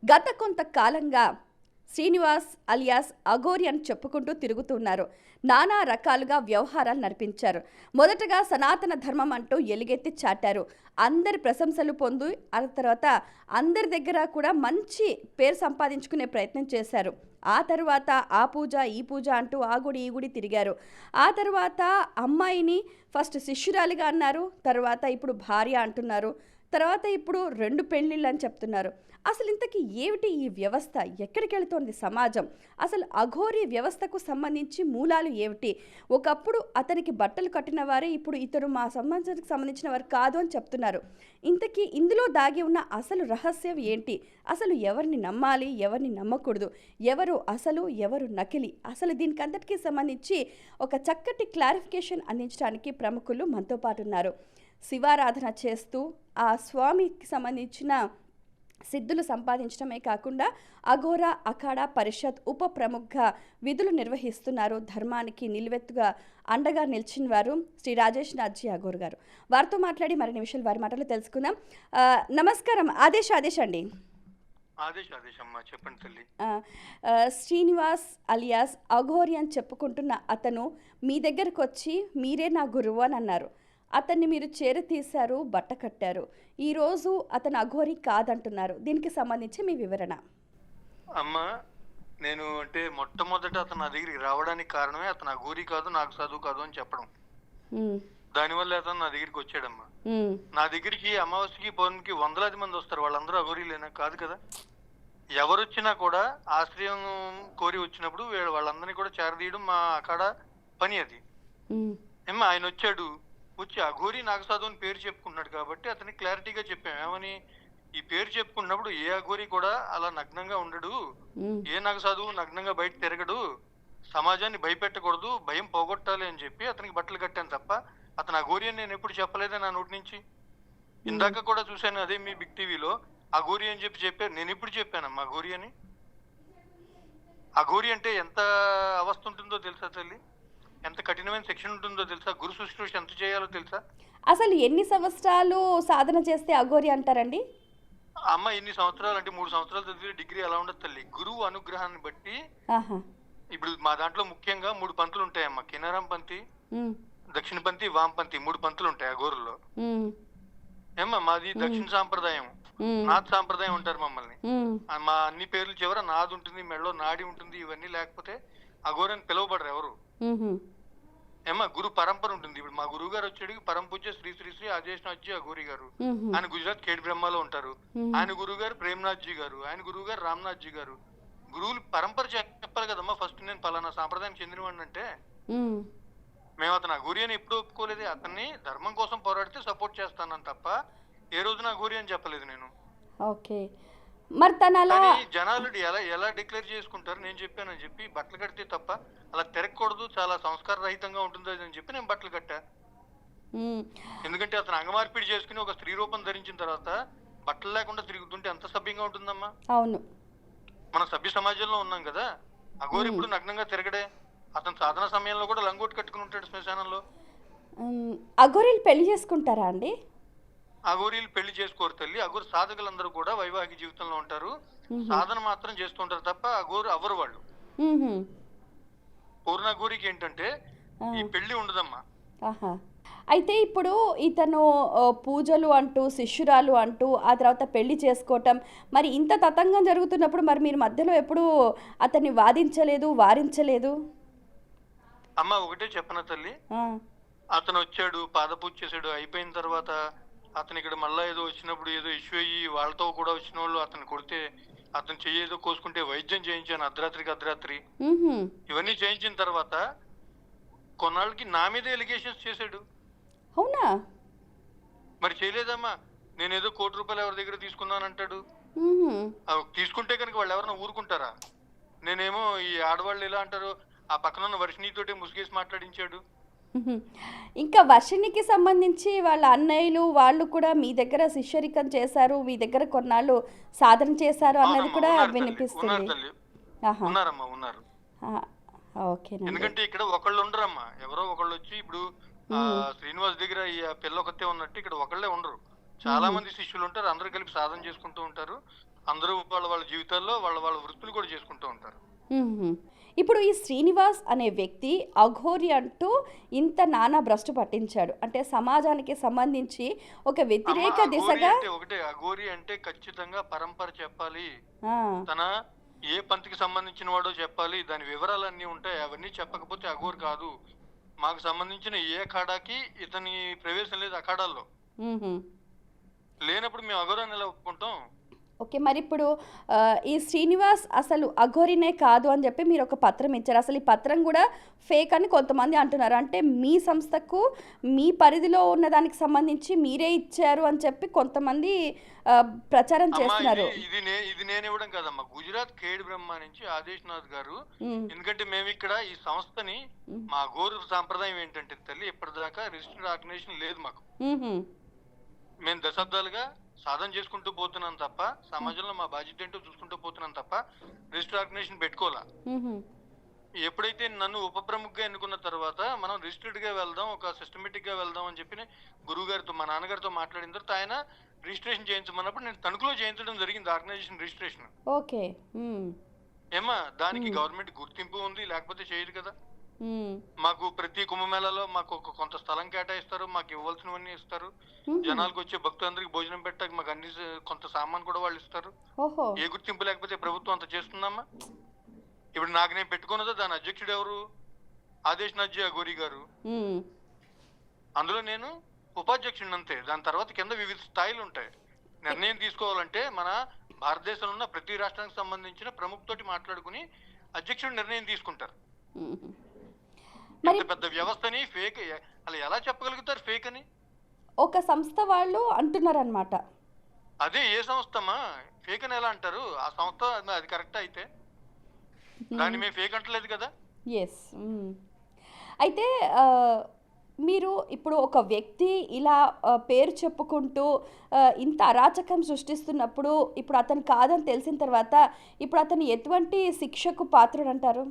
గత కొంతకాలంగా శ్రీనివాస్ అలియాస్ అఘోరి అని చెప్పుకుంటూ తిరుగుతున్నారు. నానా రకాలుగా వ్యవహారాలు నడిపించారు. మొదటగా సనాతన ధర్మం అంటూ ఎలుగెత్తి చాటారు. అందరి ప్రశంసలు పొంది ఆ తర్వాత అందరి దగ్గర కూడా మంచి పేరు సంపాదించుకునే ప్రయత్నం చేశారు. ఆ తర్వాత ఆ పూజ ఈ పూజ అంటూ ఆ గుడి ఈ గుడి తిరిగారు. ఆ తర్వాత అమ్మాయిని ఫస్ట్ శిష్యురాలిగా అన్నారు, తర్వాత ఇప్పుడు భార్య అంటున్నారు, తర్వాత ఇప్పుడు 2 పెళ్ళిళ్ళు అని చెప్తున్నారు. అసలు ఇంతకీ ఏమిటి ఈ వ్యవస్థ? ఎక్కడికి వెళుతోంది సమాజం? అసలు అఘోరి వ్యవస్థకు సంబంధించి మూలాలు ఏమిటి? ఒకప్పుడు అతనికి బట్టలు కట్టిన వారే ఇప్పుడు ఇతరు మా సమాజానికి సంబంధించిన వారు కాదు అని చెప్తున్నారు. ఇంతకీ ఇందులో దాగి ఉన్న అసలు రహస్యం ఏంటి? అసలు ఎవరిని నమ్మాలి, ఎవరిని నమ్మకూడదు, ఎవరు అసలు ఎవరు నకిలీ? అసలు దీనికి అంతటికీ సంబంధించి ఒక చక్కటి క్లారిఫికేషన్ అందించడానికి ప్రముఖులు మనతో పాటు ఉన్నారు. శివారాధన చేస్తూ ఆ స్వామికి సంబంధించిన సిద్ధులు సంపాదించడమే కాకుండా అఘోర అఖాడా పరిషత్ ఉప ప్రముఖ విధులు నిర్వహిస్తున్నారు. ధర్మానికి నిలువెత్తుగా అండగా నిలిచిన వారు శ్రీ రాజేష్ నాథ్జీ అఘోర్ గారు. వారితో మాట్లాడి మరిన్ని విషయాలు వారి మాటలు తెలుసుకుందాం. నమస్కారం. ఆదేశ్ అండి. చెప్పండి తల్లి. శ్రీనివాస్ అలియాస్ అఘోరి అని చెప్పుకుంటున్న అతను మీ దగ్గరకు వచ్చి మీరే నా గురువు అని అన్నారు. అతన్ని మీరు చేరతీశారు, బట్ట కట్టారు. ఈరోజు అతను అఘోరి కాదంటున్నారు. దీనికి సంబంధించి మీ వివరణ. అమ్మా, నేను అంటే మొట్టమొదట అతను నా దగ్గరికి రావడానికి కారణమే అతను అఘోరి కాదు, నాకు చదువు కాదు అని చెప్పడం. దానివల్ల అతను నా దగ్గరికి వచ్చాడమ్మా. నా దగ్గరికి అమావాస్యకి పౌర్ణమికి వందలాది మంది వస్తారు. వాళ్ళందరూ అఘోరీలేనా? కాదు కదా. ఎవరు వచ్చినా కూడా ఆశ్రయం కోరి వచ్చినప్పుడు వాళ్ళందరినీ కూడా చేరదీయడం మా అక్కడ పని. అది ఏమ్మా, ఆయన వచ్చాడు, వచ్చి అఘోరి నాగసాధు అని పేరు చెప్పుకున్నాడు కాబట్టి అతనికి క్లారిటీగా చెప్పాం. ఏమని? ఈ పేరు చెప్పుకున్నప్పుడు ఏ అఘోరి కూడా అలా నగ్నంగా ఉండడు, ఏ నాగసాధువు నగ్నంగా బయట తిరగడు, సమాజాన్ని భయపెట్టకూడదు, భయం పోగొట్టాలి అని చెప్పి అతనికి బట్టలు కట్టాను తప్ప అతను అఘోరి అని నేను ఎప్పుడు చెప్పలేదే నా నోటి నుంచి. ఇందాక కూడా చూశాను, అదే మీ బిగ్ టీవీలో అఘోరి అని చెప్పారు. నేను ఇప్పుడు చెప్పానమ్మా అఘోరి అని. అఘోరి అంటే ఎంత అవస్థ ఉంటుందో తెలుసా తల్లి? ఎంత కఠినమైన శిక్షణ ఉంటుందో తెలుసా? గురు శుశ్రూష ఎంత చేయాలో తెలుసా? అసలు ఎన్ని సంవత్సరాలు సాధన చేస్తే అఘోరి అంటారండి? అమ్మ, ఎన్ని సంవత్సరాలు అంటే 3 సంవత్సరాలు చదివి డిగ్రీ అలా ఉండదు తల్లి. గురువు అనుగ్రహాన్ని బట్టి. ఇప్పుడు మా దాంట్లో ముఖ్యంగా 3 పంతులు ఉంటాయమ్మా. కినారం పంతి, దక్షిణ పంతి, వామపంతి, 3 పంతులు ఉంటాయి అఘోరుల్లో. ఏమ్మా, మాది దక్షిణ సాంప్రదాయం, నాథ్ సాంప్రదాయం ఉంటారు మమ్మల్ని. మా అన్ని పేర్లు చివర నాది ఉంటుంది, మెడలో నాడి ఉంటుంది. ఇవన్నీ లేకపోతే అఘోరి అని పిలువబడరు ఎవరు. ఏమా, గురు పరంపర ఉంటుంది. ఇప్పుడు మా గురువు గారు వచ్చేటికి పరమ పూజ్య శ్రీ శ్రీ శ్రీ ఆదేశ్ నాథ్జీ అఘోరి గారు. ఆయన గుజరాత్ ఖేడ్ బ్రహ్మలో ఉంటారు. ఆయన గురువు గారు ప్రేమ్నాథ్జీ గారు, ఆయన గురువు గారు రామ్నాథ్జీ గారు. గురువులు పరంపర చెప్పాలి కదమ్మా. ఫస్ట్ నేను పలానా సాంప్రదాయానికి చెందినవాడిని అంటే మేము అతను అఘోరి అని ఎప్పుడు ఒప్పుకోలేదు. అతన్ని ధర్మం కోసం పోరాడితే సపోర్ట్ చేస్తానని తప్ప ఏ రోజున అఘోరి అని చెప్పలేదు నేను. ఓకే, మరి జనాలు ఎలా డిక్లేర్ చేసుకుంటారు? నేను చెప్పానని చెప్పి బట్టలు కడితే తప్ప అలా తిరగకూడదు, చాలా సంస్కార రహితంగా ఉంటుంది అని చెప్పి నేను బట్టలు కట్టా. ఎందుకంటే అతను అంగమార్పిడి చేసుకుని ఒక స్త్రీ రూపం ధరించిన తర్వాత బట్టలు లేకుండా తిరుగుతుంటే ఎంత సభ్యంగా ఉంటుందమ్మా. అవును, మన సభ్య సమాజంలో ఉన్నాం కదా. అఘోరి ఇప్పుడు నగ్నంగా తిరగడే. అతను సాధన సమయంలో కూడా లంగోటి కట్టుకుని ఉంటాడు శ్మశానంలో. అఘోరీలు పెళ్లి చేసుకుంటారా అండి? అఘోరీలు పెళ్లి చేసుకోరు తల్లి. అఘోరి సాధకులందరూ కూడా వైవాహిక జీవితంలో ఉంటారు, సాధన మాత్రం చేస్తుంటారు తప్ప అఘోరు అవరు వాళ్ళు. పూర్ణ అఘోరికి ఏంటంటే ఈ పెళ్లి ఉండదమ్మా. అయితే ఇప్పుడు ఇతను పూజలు అంటూ, శిష్యురాలు అంటూ, ఆ తర్వాత పెళ్లి చేసుకోవటం, మరి ఇంత తతంగం జరుగుతున్నప్పుడు మరి మీరు మధ్యలో ఎప్పుడు అతన్ని వాదించలేదు, వారించలేదు? అమ్మ, ఒకటే చెప్పనా తల్లి, అతను వచ్చాడు, పాదపూజ చేశాడు, అయిపోయిన తర్వాత అతను ఇక్కడ మళ్ళా ఏదో వచ్చినప్పుడు ఏదో ఇష్యూ అయ్యి వాళ్ళతో కూడా వచ్చిన వాళ్ళు అతను కొడితే అతను చెయ్యేదో కోసుకుంటే వైద్యం చేయించాను అర్ధరాత్రి. ఇవన్నీ చేయించిన తర్వాత కొన్నాళ్ళకి నా మీద ఎలిగేషన్స్ చేశాడు. అవునా? మరి చేయలేదమ్మా. నేనేదో ₹1,00,00,000 ఎవరి దగ్గర తీసుకున్నానంటాడు. తీసుకుంటే కనుక వాళ్ళు ఎవరైనా ఊరుకుంటారా? నేనేమో ఈ ఆడవాళ్ళు ఎలా అంటారు, ఆ పక్కన ఉన్న వర్షిణితోటి ముసుగేసి మాట్లాడించాడు. ఇంకా వర్షిణికి సంబంధించి వాళ్ళ అన్నయ్యలు వాళ్ళు కూడా మీ దగ్గర శిష్యరికం చేశారు, మీ దగ్గర కొన్నాళ్ళు సాధన చేశారు అన్నది కూడా వినిపిస్తుంది. ఎందుకంటే ఇక్కడ ఒకళ్ళు ఉండరమ్మా, ఎవరో ఒకళ్ళు వచ్చి ఇప్పుడు శ్రీనివాస్ దగ్గర ఈ పిల్ల ఒకతే ఉన్నట్టు ఇక్కడ ఒకళ్ళే ఉండరు. చాలా మంది శిష్యులు ఉంటారు, అందరూ కలిపి సాధన చేసుకుంటూ ఉంటారు. అందరూ వాళ్ళ వాళ్ళ జీవితాల్లో వాళ్ళ వాళ్ళ వృత్తులు కూడా చేసుకుంటూ ఉంటారు. మ్మ్. ఇప్పుడు ఈ శ్రీనివాస్ అనే వ్యక్తి అఘోరి అంటూ ఇంత నానా భ్రష్టు పట్టించాడు, అంటే సమాజానికి సంబంధించి ఒక అమ్మ వ్యతిరేక అఘోరి దిశగా. అంటే ఒకటే, అఘోరి అంటే ఖచ్చితంగా పరంపర చెప్పాలి. ఆ, తన ఏ పంథకి సంబంధించిన వాడో చెప్పాలి. దాని వివరాలన్నీ ఉంటాయి. అవన్నీ చెప్పకపోతే అఘోరి కాదు. మాకు సంబంధించిన ఏ అఖాడాకి ఇతని ప్రవేశం లేదు అఖాడాల్లో. మ్మ్. లేనప్పుడు మేము అఘోరాన్ని ఎలా ఒప్పుకుంటాం? ఓకే, మరి ఇప్పుడు ఈ శ్రీనివాస్ అసలు అఘోరినే కాదు అని చెప్పి మీరు ఒక పత్రం ఇచ్చారు. అసలు ఈ పత్రం కూడా ఫేక్ అని కొంతమంది అంటున్నారు. అంటే మీ సంస్థకు మీ పరిధిలో ఉన్న దానికి సంబంధించి మీరే ఇచ్చారు అని చెప్పి కొంతమంది ప్రచారం అమ్మా చేస్తున్నారు. ఇది నేను ఇవ్వడం కాదమ్మా. గుజరాత్ ఖేడ్ బ్రహ్మ నుంచి ఆదేశ్నాథ్ గారు. మ్మ్. ఎందుకంటే మేము ఇక్కడ ఈ సంస్థని, మా గోరు సాంప్రదాయం ఏంటంటే తల్లి, ఇప్పటిదాకా రిజిస్టర్డ్ ఆర్గనైజేషన్ లేదు మాకు. మ్మ్. మేము దశాబ్దాలుగా సాధన చేసుకుంటూ పోతున్నాం తప్ప, సమాజంలో మా బాధ్యత ఏంటో చూసుకుంటూ పోతున్నాం తప్ప రిజిస్టర్ ఆర్గనైజేషన్ పెట్టుకోవాలా. మ్మ్. ఎప్పుడైతే నన్ను ఉప ప్రముఖగా ఎన్నుకున్న తర్వాత మనం రిజిస్టర్డ్ గా వెళ్దాం, ఒక సిస్టమేటిక్ గా వెళ్దాం అని చెప్పి గురువు గారితో, మా నాన్నగారితో మాట్లాడిన తర్వాత ఆయన రిజిస్ట్రేషన్ చేయించమన్నప్పుడు నేను తణుకులో చేయించడం జరిగింది ఆర్గనైజేషన్ రిజిస్ట్రేషన్. ఓకే. మ్మ్. ఏమా దానికి గవర్నమెంట్ గుర్తింపు ఉంది, లేకపోతే చేయదు కదా. మ్మ్. మాకు ప్రతి కుంభమేళాలో మాకు కొంత స్థలం కేటాయిస్తారు, మాకు ఇవ్వాల్సినవన్నీ ఇస్తారు. మ్మ్. జనాలకు వచ్చే భక్తులందరికీ భోజనం పెట్టాక మాకు అన్ని కొంత సామాన్ కూడా వాళ్ళు ఇస్తారు. ఓహో. ఏ గుర్తింపు లేకపోతే ప్రభుత్వం అంత చేస్తుందమ్మా. ఇప్పుడు నాకు నేను పెట్టుకున్నదో దాని అధ్యక్షుడు ఎవరు? ఆదేశ్నాథ్ జీ అఘోరి గారు. మ్మ్. అందులో నేను ఉపాధ్యక్షుడిని అంతే. దాని తర్వాత కింద వివిధ స్థాయిలు ఉంటాయి. నిర్ణయం తీసుకోవాలంటే మన భారతదేశంలో ఉన్న ప్రతి రాష్ట్రానికి సంబంధించిన ప్రముఖతోటి మాట్లాడుకుని అధ్యక్షుడు నిర్ణయం తీసుకుంటారు. మ్మ్. ఇంత పెద్ద వ్యవస్థని ఫేక్ అలా ఎలా చెప్పగలుగుతారు ఫేక్ అని? ఒక సంస్థ వాళ్ళు అంటున్నారనమాట. అదే ఏ సంస్థమా ఫేక్ అని ఎలా అంటారు? ఆ సంస్థ అది కరెక్ట్ అయితే దాన్ని మేము ఫేక్ అంటలేదు కదా. ఎస్. అయితే మీరు ఇప్పుడు ఒక వ్యక్తి ఇలా పేరు చెప్పుకుంటూ ఇంత అరాచకం సృష్టిస్తున్నప్పుడు, ఇప్పుడు అతను కాదని తెలిసిన తర్వాత ఇప్పుడు అతను ఎటువంటి శిక్షకు పాత్రుడు అంటారు?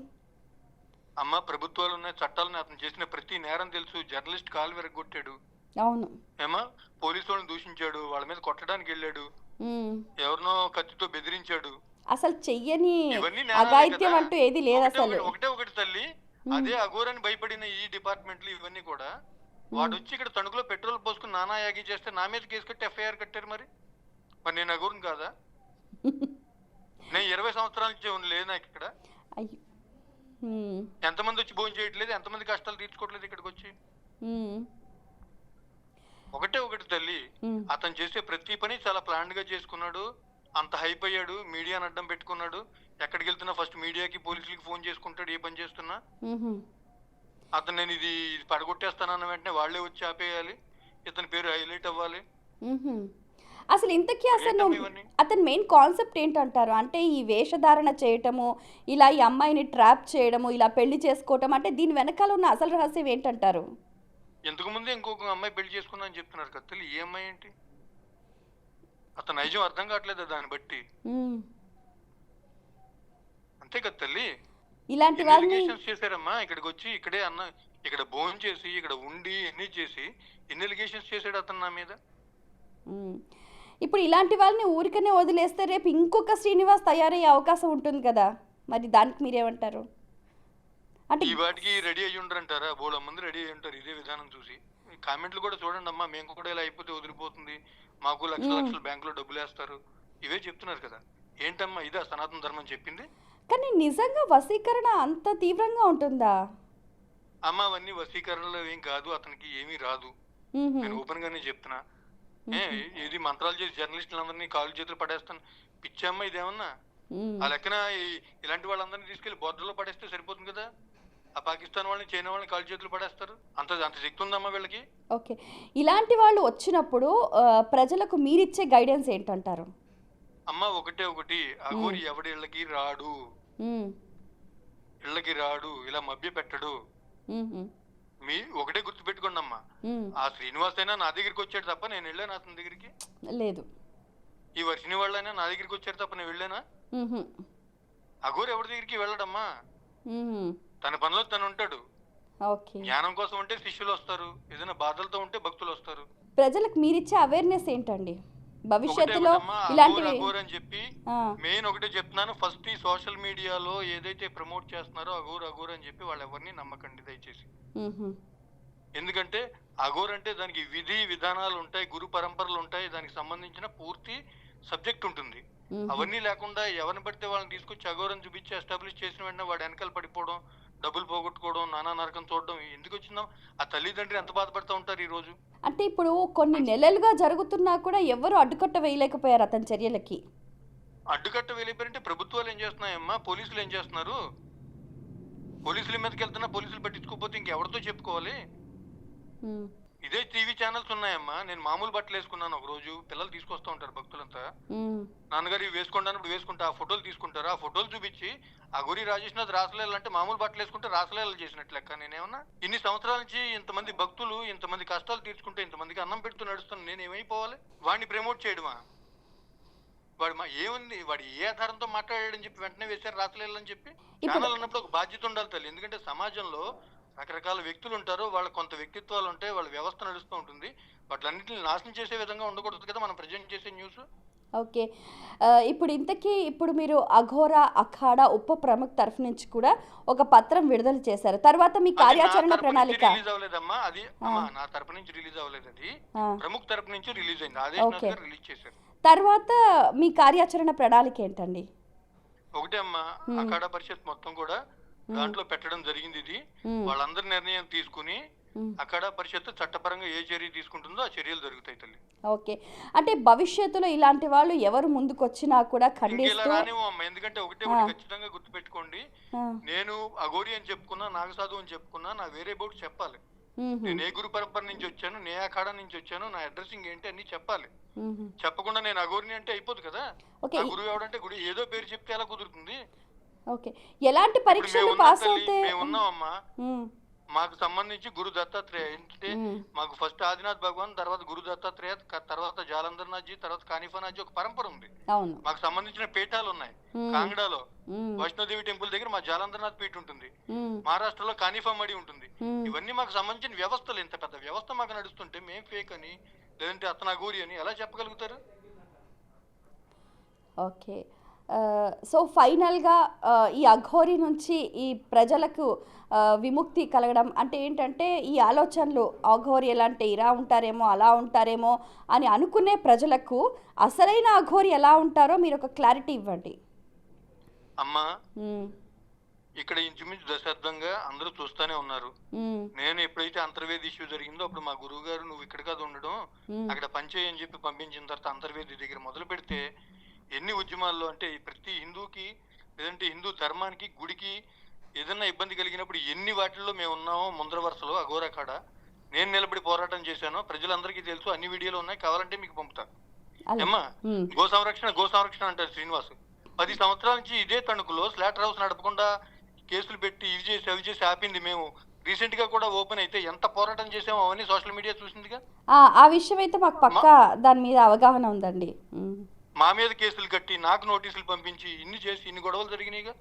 అమ్మ ప్రభుత్వాలు ఉన్నాయి, చట్టాలు ఉన్నాయి. అతను చేసిన ప్రతి నేరం తెలుసు. జర్నలిస్ట్ కాలు విరగొట్టాడు. అవును. ఏమా పోలీసు వాళ్ళని దూషించాడు, వాళ్ళ మీద కొట్టడానికి వెళ్ళాడు, మ్మ్. ఎవరినో కత్తితో బెదిరించాడు. అసలు చెయ్యని ఇవన్నీ నేరాలే అఘాయిత్యం కదా. అంటూ ఏది లేదు అసలు. ఒకటి తల్లి, అదే అఘోరని భయపడిన ఈ డిపార్ట్మెంట్లు ఇవన్నీ కూడా వాడు వచ్చి ఇక్కడ తణుకులో పెట్రోల్ పోసుకుని నానా యాగి చేస్తే నా మీద కేసు కట్టి ఎఫ్ఐఆర్ కట్టారు. మరి నేను అఘోరని కాదా? నేను 20 సంవత్సరాల నుంచి లేదు నాకు ఇక్కడ. అయ్యో. మ్మ్. ఎంతమంది వచ్చి భోజనం చేయట్లేదు, ఎంతమంది కష్టాలు తీర్చుకోవట్లేదు ఇక్కడికి వచ్చి. మ్మ్. ఒకటి తల్లి, మ్మ్. అతను చేసే ప్రతి పని చాలా ప్లాన్డ్ గా చేసుకున్నాడు. అంత హైప్ అయ్యాడు, మీడియాని అడ్డం పెట్టుకున్నాడు. ఎక్కడికి వెళ్తున్నా ఫస్ట్ మీడియాకి, పోలీసులకి ఫోన్ చేసుకుంటాడు. ఏ పని చేస్తున్నా మ్మ్. అతను నేను ఇది పడగొట్టేస్తానన్న వెంటనే వాళ్ళే వచ్చి ఆపేయాలి, ఇతని పేరు హైలైట్ అవ్వాలి. మ్మ్. అసలు ఇంతకీ అసలు ఏంటమ్మా ఇవన్నీ? అతని మెయిన్ కాన్సెప్ట్ ఏంటంటారు? అంటే ఈ వేషధారణ చేయటము, ఇలా ఈ అమ్మాయిని ట్రాప్ చేయడము, ఇలా పెళ్లి చేసుకోవటం, అంటే దీని వెనకాల ఉన్న అసలు రహస్యం ఏంటంటారు? ఇంతకు ముందే ఇంకొక అమ్మాయి పెళ్లి చేసుకున్నా అని చెప్తున్నారు కదా తల్లి. ఏ అమ్మాయి ఏంటి? అతను నైజం అర్థం కావట్లేదు దాన్ని బట్టి. మ్మ్. అంతే కదా తల్లి. ఇలాంటి ఎన్ని వాళ్ళని ఎలిగేషన్స్ చేశారమ్మా ఇక్కడికి వచ్చి, ఇక్కడే అన్న ఇక్కడ భోజనం చేసి ఇక్కడ ఉండి ఎన్ని చేసి ఎన్ని ఎలిగేషన్స్ చేశాడు అతను నా మీద. మ్మ్. ఇప్పుడు ఇలాంటి వాళ్ళని ఊరికనే వదిలేస్తే రేపు ఇంకొక శ్రీనివాస్ తయారయ్యే అవకాశం ఉంటుంది కదా, మరి దానికి మీరేమంటారు? అంటే ఈ వాటికి రెడీ అయ్యి ఉండరంటారా? బోళ్ళ మంది రెడీ అయ్యి ఉంటారు ఇదే విధానం చూసి. కామెంట్లు కూడా చూడండి అమ్మా, మేము కూడా ఇలా అయిపోతే వదిలిపోతుంది, మాకు లక్షలు బ్యాంకులో డబ్బులు వేస్తారు, ఇవే చెప్తున్నారు కదా. ఏంటమ్మా ఇదే సనాతన ధర్మం చెప్పింది? కానీ నిజంగా వశీకరణ అంత తీవ్రంగా ఉంటుందా? అమ్మ అవన్నీ వశీకరణలో ఏం కాదు, అతనికి ఏమీ రాదు. మ్మ్. నేను ఓపెన్ గానే చెప్తున్నా. ఇది మంత్రాలు చేసి జర్నలిస్టులందరినీ కాలు చేతులు పడేస్తాను పిచ్చమ్మ ఇదేమన్నా? మ్మ్. ఆ లెక్కన ఇలాంటి వాళ్ళందరినీ తీసుకెళ్లి బోర్డర్లో పడేస్తే సరిపోతుంది కదా. ఆ పాకిస్తాన్ వాళ్ళని, చైనా వాళ్ళని కాలు చేతులు పడేస్తారు. అంత శక్తి ఉందమ్మా వీళ్ళకి. ఓకే, ఇలాంటి వాళ్ళు వచ్చినప్పుడు ప్రజలకు మీరిచ్చే గైడెన్స్ ఏంటంటారు? అమ్మ ఒకటి అఘోరి ఎవడి ఇళ్ళకి రాడు, మ్మ్. ఇళ్ళకి రాడు, ఇలా మభ్య పెట్టడు. మ్మ్. మీ ఒకటే గుర్తు పెట్టుకోండి అమ్మా, మ్మ్. ఆ శ్రీనివాస్ అయినా నా దగ్గరికి వచ్చాడు తప్ప నేను వెళ్ళాను అతని దగ్గరికి. లేదు. ఈ వర్షిని వాళ్ళైనా నా దగ్గరికి వచ్చారు తప్ప నేను వెళ్ళానా? మ్మ్. అఘోరి ఎవరి దగ్గరికి వెళ్ళడమ్మా. మ్మ్. తన పనిలో తను ఉంటాడు. ఓకే. జ్ఞానం కోసం ఉంటే శిష్యులు వస్తారు, ఏదైనా బాధలతో ఉంటే భక్తులు వస్తారు. ప్రజలకు మీరిచ్చే అవేర్నెస్ ఏంటండి? భవిష్యత్తులో ఒకటేమ్మా అఘోర్ ఇలాంటివి అఘోర్ అని చెప్పి ఆ, మెయిన్ ఒకటే చెప్తున్నాను. ఫస్ట్ ఈ సోషల్ మీడియాలో ఏదైతే ప్రమోట్ చేస్తున్నారో అఘోర్ అఘోర్ అని చెప్పి వాళ్ళు ఎవరిని నమ్మకండి దయచేసి. మ్హూ. ఎందుకంటే అఘోర్ అంటే దానికి విధి విధానాలు ఉంటాయి, గురు పరంపరలు ఉంటాయి, దానికి సంబంధించిన పూర్తి సబ్జెక్ట్ ఉంటుంది. మ్హూ. అవన్నీ లేకుండా ఎవరిని పడితే వాళ్ళని తీసుకొచ్చి అఘోరం చూపించి ఎస్టాబ్లిష్ చేసిన వెంటనే వాడు వెనకాల పడిపోవడం, డబ్బులు పోగొట్టుకోవడం, నానా నరకం చూడడం ఎందుకు వచ్చిందాం? ఆ తల్లిదండ్రులు ఎంత బాధపడుతూ ఉంటారు ఈ రోజు. అంటే ఇప్పుడు కొన్ని నెలలుగా జరుగుతున్నా కూడా ఎవరు అడ్డుకట్ట వేయలేకపోయారు అతని చర్యలకి. అడ్డుకట్ట వెళ్ళిపోయారంటే ప్రభుత్వాలు ఏం చేస్తున్నాయమ్మా, పోలీసులు ఏం చేస్తున్నారు? పోలీసుల మీదకి వెళ్తున్నా పోలీసులు పట్టించుకోకపోతే ఇంకెవరితో చెప్పుకోవాలి? మ్, ఇదే టీవీ ఛానల్స్ ఉన్నాయమ్మా. నేను మామూలు బట్టలు వేసుకున్నాను ఒక రోజు, పిల్లలు తీసుకొస్తూ ఉంటారు భక్తులంతా, మ్, నాన్నగారు ఇవి వేసుకుంటానప్పుడు వేసుకుంటా, ఆ ఫోటోలు తీసుకుంటారు. ఆ ఫోటోలు చూపించి ఆ గురి రాజేష్నాథ్ రాసలీలలు అంటే మామూలు బట్టలు వేసుకుంటే రాసలీలలు చేసినట్లు లెక్క. నేనేమన్నా ఇన్ని సంవత్సరాల నుంచి ఇంతమంది భక్తులు ఇంతమంది కష్టాలు తీర్చుకుంటే ఇంతమందికి అన్నం పెడుతూ నడుస్తాను, నేను ఏమైపోవాలి? వాడిని ప్రమోట్ చేయడమా? వాడు ఏముంది, వాడు ఏ ఆధారంతో మాట్లాడాడని చెప్పి వెంటనే వేశారు రాసలీలలు అని చెప్పి? ఛానల్ అన్నప్పుడు ఒక బాధ్యత ఉండాలి తల్లి. ఎందుకంటే సమాజంలో రకరకాల వ్యక్తులు ఉంటారు, వాళ్ళ కొంత వ్యక్తిత్వాలు ఉంటాయి, వాళ్ళ వ్యవస్థ నడుస్తూ ఉంటుంది. వాటిలన్నింటిని నాశనం చేసే విధంగా ఉండకూడదు కదా మనం ప్రజెంట్ చేసే న్యూస్. ఓకే. ఇప్పుడు ఇంతకీ ఇప్పుడు మీరు అఘోరా అఖాడా ఉప ప్రముఖ్ తరఫు నుంచి కూడా ఒక పత్రం విడుదల చేశారు. తర్వాత మీ కార్యాచరణ ప్రణాళిక రిలీజ్ అవ్వలేదమ్మా. అది అమ్మా నా తరపు నుంచి రిలీజ్ అవ్వలేదు, అది ప్రముఖ్ తరపు నుంచి రిలీజ్ అయింది. ఆదేశ్ గారు రిలీజ్ చేశారు. తర్వాత మీ కార్యాచరణ ప్రణాళిక ఏంటండి? ఒకటే అమ్మా, అఖాడా పరిషత్ మొత్తం కూడా దాంట్లో పెట్టడం జరిగింది. ఇది వాళ్ళందరి నిర్ణయం తీసుకుని అఖాడా పరిషత్ చట్టపరంగా ఏ చర్య తీసుకుంటుందో ఆ చర్యలు జరుగుతాయి తల్లి. ఓకే. అంటే భవిష్యత్తులో ఇలాంటి వాళ్ళు ఎవరు ముందుకొచ్చినా కూడా ఖండిస్తూ రానివ్వం అమ్మ. ఎందుకంటే ఒకటే ఒకటి ఖచ్చితంగా గుర్తుపెట్టుకోండి, నేను అఘోరి అని చెప్పుకున్నా, నాగసాధు అని చెప్పుకున్నా, నా వేరే బోర్డు చెప్పాలి. నేను ఏ గురు పరంపర నుంచి వచ్చాను, నే అఖాడా నుంచి వచ్చాను, నా అడ్రసింగ్ ఏంటి అన్ని చెప్పాలి. చెప్పకుండా నేను అఘోరిని అంటే అయిపోదు కదా. ఆ గురువు ఎవడంటే గుడి ఏదో పేరు చెప్తే ఎలా కుదురుతుంది? ఓకే. ఎలాంటి పరీక్షలు పాస్ అవుతే మేము ఉన్నామమ్మా. మాకు సంబంధించి గురు దత్తాత్రేయ అంటే మాకు ఫస్ట్ ఆదినాథ్ భగవాన్, తర్వాత గురు దత్తాత్రేయ, తర్వాత జాలంధర్నాథ్ జీ, తర్వాత కానిఫానాథ్ జీ, ఒక పరంపర ఉంది. మాకు సంబంధించిన పీఠాలు ఉన్నాయి. కాంగడాలో వైష్ణోదేవి టెంపుల్ దగ్గర మా జాలంధర్నాథ్ పీఠ ఉంటుంది, మహారాష్ట్రలో కానిఫా మడి ఉంటుంది. ఇవన్నీ మాకు సంబంధించిన వ్యవస్థలు. ఇంత పెద్ద వ్యవస్థ మాకు నడుస్తుంటే మేము ఫేక్ అని లేదంటే అతను అఘోరి అని ఎలా చెప్పగలుగుతారు? ఓకే. సో ఫైనల్గా ఈ అఘోరి నుంచి ఈ ప్రజలకు విముక్తి కలగడం అంటే ఏంటంటే, ఈ ఆలోచనలు అఘోరి ఎలా అంటే ఇలా ఉంటారేమో అలా ఉంటారేమో అని అనుకునే ప్రజలకు అసలైన అఘోరి ఎలా ఉంటారో మీరు ఒక క్లారిటీ ఇవ్వండి అమ్మా. ఇక్కడ ఇంచుమించు దశాబ్దంగా అందరూ చూస్తూనే ఉన్నారు. నేను ఎప్పుడైతే అంతర్వేది ఇష్యూ జరిగిందో అప్పుడు మా గురువు గారు నువ్వు ఇక్కడ కాదు ఉండడం, అక్కడ పనిచేయ అని చెప్పి పంపించిన తర్వాత అంతర్వేది దగ్గర మొదలు పెడితే ఎన్ని ఉద్యమాల్లో అంటే ప్రతి హిందూకి లేదంటే హిందూ ధర్మానికి గుడికి ఏదైనా ఇబ్బంది కలిగినప్పుడు ఎన్ని వాటిల్లో మేము ఉన్నామో ముందర వరుసలో అఘోర అఖాడా నేను నిలబడి పోరాటం చేశానో ప్రజలందరికీ తెలుసు. అన్ని వీడియోలు ఉన్నాయి, కావాలంటే మీకు పంపుతాను. ఏమ్మా గో సంరక్షణ అంటారు శ్రీనివాస్. 10 సంవత్సరాల నుంచి ఇదే తణుకులో స్లాటర్ హౌస్ నడపకుండా కేసులు పెట్టి ఇవి చేసి అవి చేసి ఆపింది మేము. రీసెంట్ గా కూడా ఓపెన్ అయితే ఎంత పోరాటం చేసామో అవన్నీ సోషల్ మీడియా చూసిందిగా. ఆ విషయం అయితే మాకు పక్కా దాని మీద అవగాహన ఉందండి. మా మీద కేసులు కట్టి నాకు నోటీసులు పంపించి ఇన్ని చేసి ఇన్ని గొడవలు జరిగినాయిగా.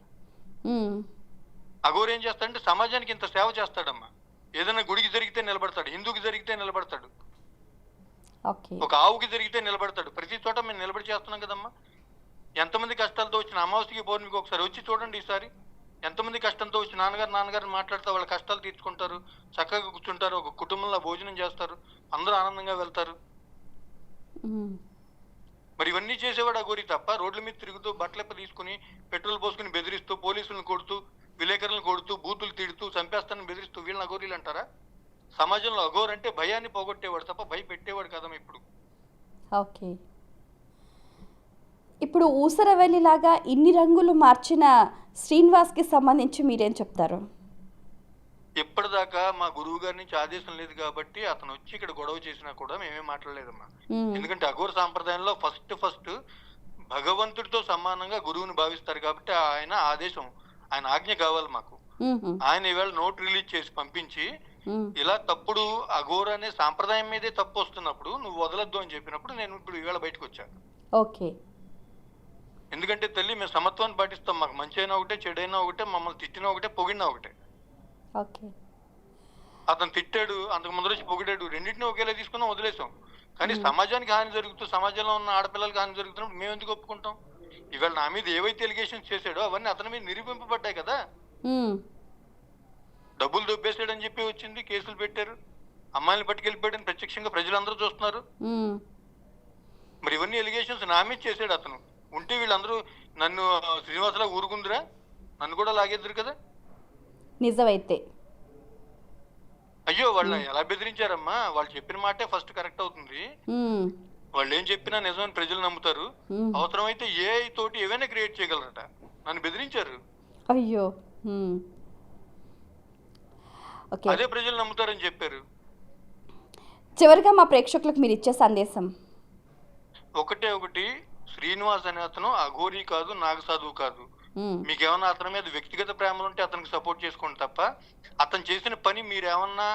అఘోరి ఏం చేస్తాడంటే సమాజానికి ఇంత సేవ చేస్తాడమ్మా. ఏదైనా గుడికి జరిగితే నిలబడతాడు, హిందూకి జరిగితే నిలబడతాడు, ఒక ఆవుకి జరిగితే నిలబడతాడు. ప్రతి చోట మేము నిలబడి చేస్తున్నాం కదమ్మా. ఎంతమంది కష్టాలతో వచ్చిన అమావాస్యకి పౌర్ణమికి ఒకసారి వచ్చి చూడండి. ఈసారి ఎంతమంది కష్టంతో వచ్చి నాన్నగారు మాట్లాడుతూ వాళ్ళ కష్టాలు తీర్చుకుంటారు, చక్కగా కూర్చుంటారు, ఒక కుటుంబంలో భోజనం చేస్తారు, అందరూ ఆనందంగా వెళ్తారు. మరి ఇవన్నీ చేసేవాడు అఘోరి తప్ప రోడ్ల మీద తిరుగుతూ బట్టలెప్ప తీసుకుని పెట్రోల్ పోసుకుని బెదిరిస్తూ పోలీసులను కొడుతూ విలేకరులను కొడుతూ బూతులు తిడుతూ చంపేస్తానని బెదిరిస్తూ వీళ్ళని అఘోరీలు అంటారా? సమాజంలో అఘోర్ అంటే భయాన్ని పోగొట్టేవాడు తప్ప భయపెట్టేవాడు కదమ్మా. ఇప్పుడు ఓకే. ఇప్పుడు ఊసరవెల్లిలాగా ఇన్ని రంగులు మార్చిన శ్రీనివాస్కి సంబంధించి మీరేం చెప్తారు? ఇప్పటిదాకా మా గురువు గారి నుంచి ఆదేశం లేదు కాబట్టి అతను వచ్చి ఇక్కడ గొడవ చేసినా కూడా మేమేం మాట్లాడలేదమ్మా. ఎందుకంటే అఘోర సాంప్రదాయంలో ఫస్ట్ భగవంతుడితో సమానంగా గురువుని భావిస్తారు కాబట్టి ఆయన ఆదేశం, ఆయన ఆజ్ఞ కావాలి మాకు. ఆయన ఈవేళ నోట్ రిలీజ్ చేసి పంపించి ఇలా తప్పుడు అఘోర అనే సాంప్రదాయం మీదే తప్పు వస్తున్నప్పుడు నువ్వు వదలొద్దు అని చెప్పినప్పుడు నేను ఇప్పుడు ఈవేళ బయటకు వచ్చాను. ఓకే. ఎందుకంటే తల్లి మేము సమత్వాన్ని పాటిస్తాం. మాకు మంచి అయినా ఒకటే చెడైనా ఒకటే, మమ్మల్ని తిట్టినా ఒకటే పొగిడినా ఒకటే. ఓకే. అతను తిట్టాడు, అంతకు ముందు వచ్చి పొగిడాడు, రెండింటిని ఒకేలా తీసుకున్నాం, వదిలేసాం. కానీ సమాజానికి హాని జరుగుతూ సమాజంలో ఉన్న ఆడపిల్లలకి హాని జరుగుతున్నప్పుడు మేము ఎందుకు ఒప్పుకుంటాం? ఇవాళ నా మీద ఏవైతే ఎలిగేషన్స్ చేశాడో అవన్నీ అతని మీద నిరూపింపబడ్డాయి కదా. డబ్బులు దొబ్బేసాడని చెప్పి వచ్చింది, కేసులు పెట్టారు, అమ్మాయిని పట్టుకెళ్ళిపోయాడని ప్రత్యక్షంగా ప్రజలందరూ చూస్తున్నారు. మరి ఇవన్నీ ఎలిగేషన్స్ నా మీద చేశాడు అతను. ఉంటే వీళ్ళందరూ నన్ను శ్రీనివాసలా ఊరుకుందిరా, నన్ను కూడా లాగేద్దరు కదా. నిజమైతే అయ్యో వాళ్ళు ఎలా బెదిరించారమ్మా? వాళ్ళు చెప్పిన మాటే ఫస్ట్ కరెక్ట్ అవుతుంది. వాళ్ళు ఏం చెప్పినా నిజమని ప్రజలు నమ్ముతారు. అవసరమైతే ఏఐ తోటి ఏవైనా క్రియేట్ చేయగలరట. నన్ను బెదిరించారు. అయ్యో, అదే ప్రజలు నమ్ముతారని చెప్పారు. చివరిగా మా ప్రేక్షకులకు మీరు ఇచ్చే సందేశం ఒకటి, శ్రీనివాస్ అనే అతను అఘోరీ కాదు, నాగ సాధువు కాదు. మీకేమన్నా అతని మీద వ్యక్తిగత ప్రేమలు ఉంటే అతనికి సపోర్ట్ చేసుకోండి తప్ప, అతను చేసిన పని మీరేమన్నా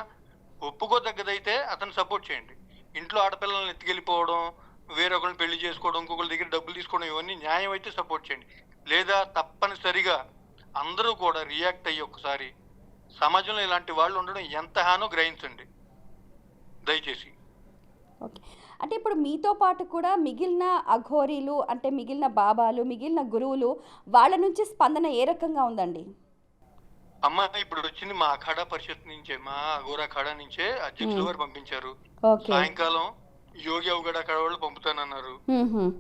ఒప్పుకోదగ్గదైతే అతను సపోర్ట్ చేయండి. ఇంట్లో ఆడపిల్లల్ని ఎత్తుకెళ్ళిపోవడం, వేరొకరిని పెళ్లి చేసుకోవడం, ఇంకొకరి దగ్గర డబ్బులు తీసుకోవడం, ఇవన్నీ న్యాయం అయితే సపోర్ట్ చేయండి. లేదా తప్పనిసరిగా అందరూ కూడా రియాక్ట్ అయ్యి ఒకసారి సమాజంలో ఇలాంటి వాళ్ళు ఉండడం ఎంత హానో గ్రహించండి దయచేసి. ఓకే, అంటే ఇప్పుడు మీతో పాటు కూడా మిగిలిన అఘోరీలు, అంటే మిగిలిన బాబాలు, మిగిలిన గురువులు, వాళ్ళ నుంచి స్పందన ఏ రకంగా ఉందండి? అమ్మ ఇప్పుడు వచ్చింది మా అఖాడా పరిషత్ నుంచే, మా అఘోరా అఖాడా నుంచే అధ్యక్షులు వారు పంపించారు. సాయంకాలం యోగి అవగడ అఖాడా వాళ్ళు పంపుతానన్నారు.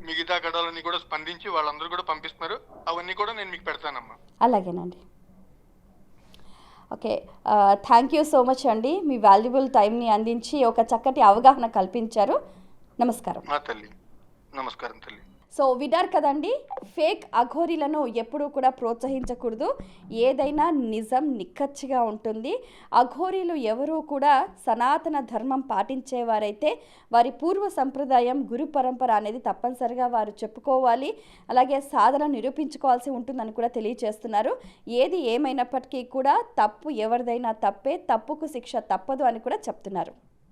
మిగతా అఖాడాలన్నీ కూడా స్పందించి వాళ్ళందరూ కూడా పంపిస్తున్నారు. అవన్నీ కూడా నేను మీకు పెడతానమ్మా. అలాగేనండి. Okay, thank you so much అండి. మీ వాల్యుబుల్ టైంని అందించి ఒక చక్కటి అవగాహన కల్పించారు. నమస్కారం. మా తల్లి, నమస్కారం తల్లి. సో విన్నారు కదండి, ఫేక్ అఘోరీలను ఎప్పుడూ కూడా ప్రోత్సహించకూడదు. ఏదైనా నిజం నిక్కచ్చిగా ఉంటుంది. అఘోరీలు ఎవరూ కూడా సనాతన ధర్మం పాటించేవారైతే వారి పూర్వ సంప్రదాయం, గురు పరంపర అనేది తప్పనిసరిగా వారు చెప్పుకోవాలి, అలాగే సాధన నిరూపించుకోవాల్సి ఉంటుందని కూడా తెలియజేస్తున్నారు. ఏది ఏమైనప్పటికీ కూడా తప్పు ఎవరిదైనా తప్పే, తప్పుకు శిక్ష తప్పదు అని కూడా చెప్తున్నారు.